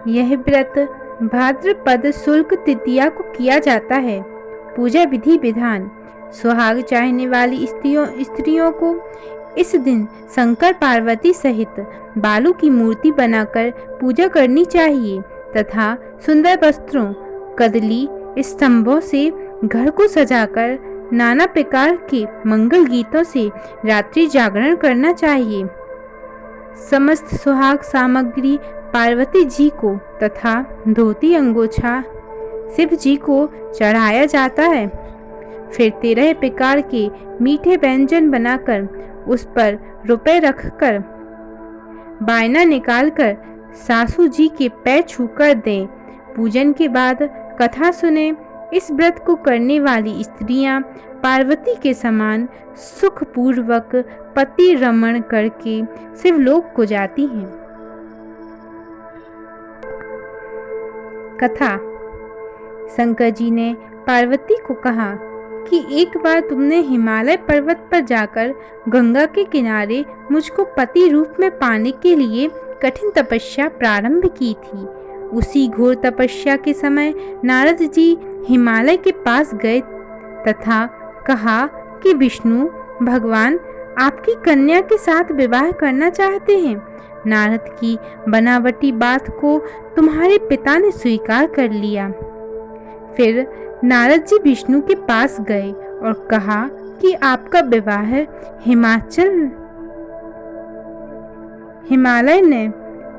यह व्रत भाद्रपद शुक्ल तृतीया को किया जाता है। पूजा विधि विधान। सुहाग चाहने वाली स्त्रियों को इस दिन शंकर पार्वती सहित बालू की मूर्ति बनाकर पूजा करनी चाहिए तथा सुंदर वस्त्रों, कदली स्तंभों से घर को सजाकर नाना प्रकार के मंगल गीतों से रात्रि जागरण करना चाहिए। समस्त सुहाग सामग्री पार्वती जी को तथा धोती अंगोछा शिव जी को चढ़ाया जाता है। फिर 13 प्रकार के मीठे व्यंजन बनाकर उस पर रुपए रखकर बायना निकालकर सासू जी के पैर छूकर दें। पूजन के बाद कथा सुने। इस व्रत को करने वाली स्त्रियां पार्वती के समान सुखपूर्वक पति रमण करके शिवलोक को जाती हैं। कथा। शंकर जी ने पार्वती को कहा कि एक बार तुमने हिमालय पर्वत पर जाकर गंगा के किनारे मुझको पति रूप में पाने के लिए कठिन तपस्या प्रारंभ की थी। उसी घोर तपस्या के समय नारद जी हिमालय के पास गए तथा कहा कि विष्णु भगवान आपकी कन्या के साथ विवाह करना चाहते हैं। नारद की बनावटी बात को तुम्हारे पिता ने स्वीकार कर लिया। फिर नारद जी विष्णु के पास गए और कहा कि आपका विवाह हिमालय ने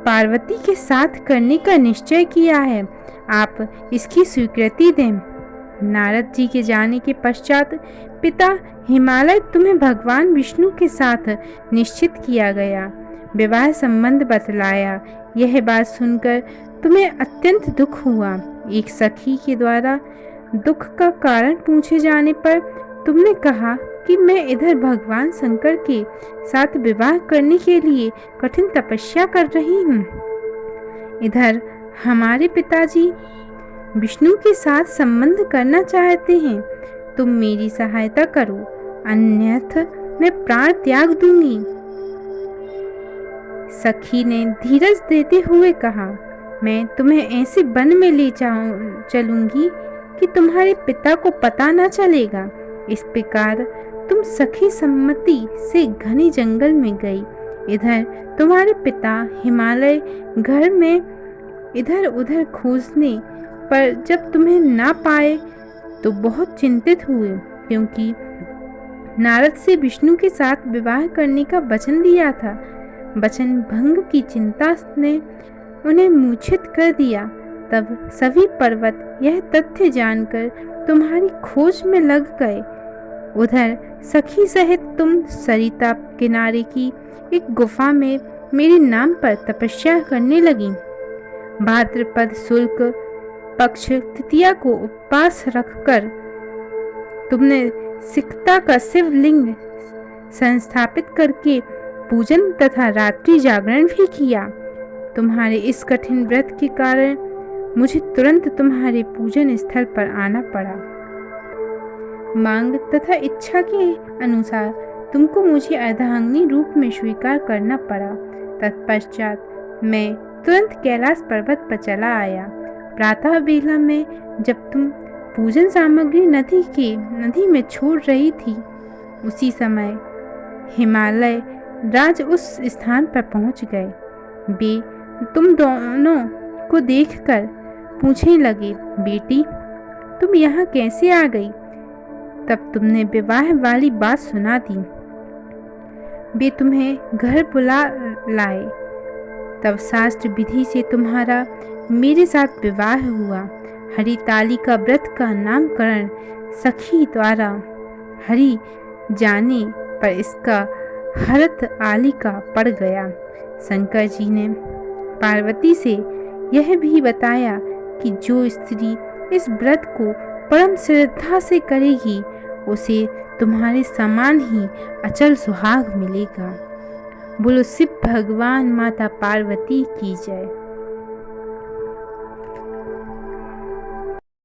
पार्वती के साथ करने का निश्चय किया है, आप इसकी स्वीकृति दें। नारद जी के जाने के पश्चात पिता हिमालय तुम्हें भगवान विष्णु के साथ निश्चित किया गया, विवाह संबंध बतलाया। यह बात सुनकर तुम्हें अत्यंत दुख हुआ। एक सखी के द्वारा दुख का कारण पूछे जाने पर तुमने कहा कि मैं इधर भगवान शंकर के साथ विवाह करने के लिए कठिन तपस्या कर रही हूँ, इधर हमारे पिताजी विष्णु के साथ संबंध करना चाहते हैं। तुम मेरी सहायता करो, अन्यथा मैं प्राण त्याग दूंगी। सखी ने धीरज देते हुए कहा, मैं तुम्हें ऐसे वन में ले चलूंगी कि तुम्हारे पिता को पता न चलेगा। इस प्रकार तुम सखी सम्मति से घने जंगल में गई। इधर तुम्हारे पिता हिमालय घर में इधर उधर खोजने पर जब तुम्हें ना पाए तो बहुत चिंतित हुए, क्योंकि नारद से विष्णु के साथ विवाह करने का वचन दिया था। वचन भंग की चिंता ने उन्हें मूर्छित कर दिया। तब सभी पर्वत यह तथ्य जानकर तुम्हारी खोज में लग गए। उधर सखी सहित तुम सरिता किनारे की एक गुफा में मेरे नाम पर तपस्या करने लगी। भाद्रपद शुक्ल पक्ष तृतीया को उपवास रखकर तुमने सिकता का शिवलिंग संस्थापित करके पूजन तथा रात्रि जागरण भी किया। तुम्हारे इस कठिन व्रत के कारण मुझे तुरंत तुम्हारे पूजन स्थल पर आना पड़ा। मांग तथा इच्छा के अनुसार तुमको मुझे अर्धांगिनी रूप में स्वीकार करना पड़ा। तत्पश्चात मैं तुरंत कैलाश पर्वत पर चला आया। प्रातः बेला में जब तुम पूजन सामग्री नदी में छोड़ रही थी, उसी समय हिमालय राज उस स्थान पर पहुंच गए। वे तुम दोनों को देखकर पूछने लगे, बेटी तुम यहाँ कैसे आ गई? तब तुमने विवाह वाली बात सुना दी। वे तुम्हें घर बुला लाए। तब शास्त्र विधि से तुम्हारा मेरे साथ विवाह हुआ। हरितालिका व्रत का नामकरण सखी द्वारा हरि जाने पर इसका हरत आलिका पड़ गया। शंकर जी ने पार्वती से यह भी बताया कि जो स्त्री इस व्रत को परम श्रद्धा से करेगी उसे तुम्हारे समान ही अचल सुहाग मिलेगा। बोलो शिव भगवान माता पार्वती की जय।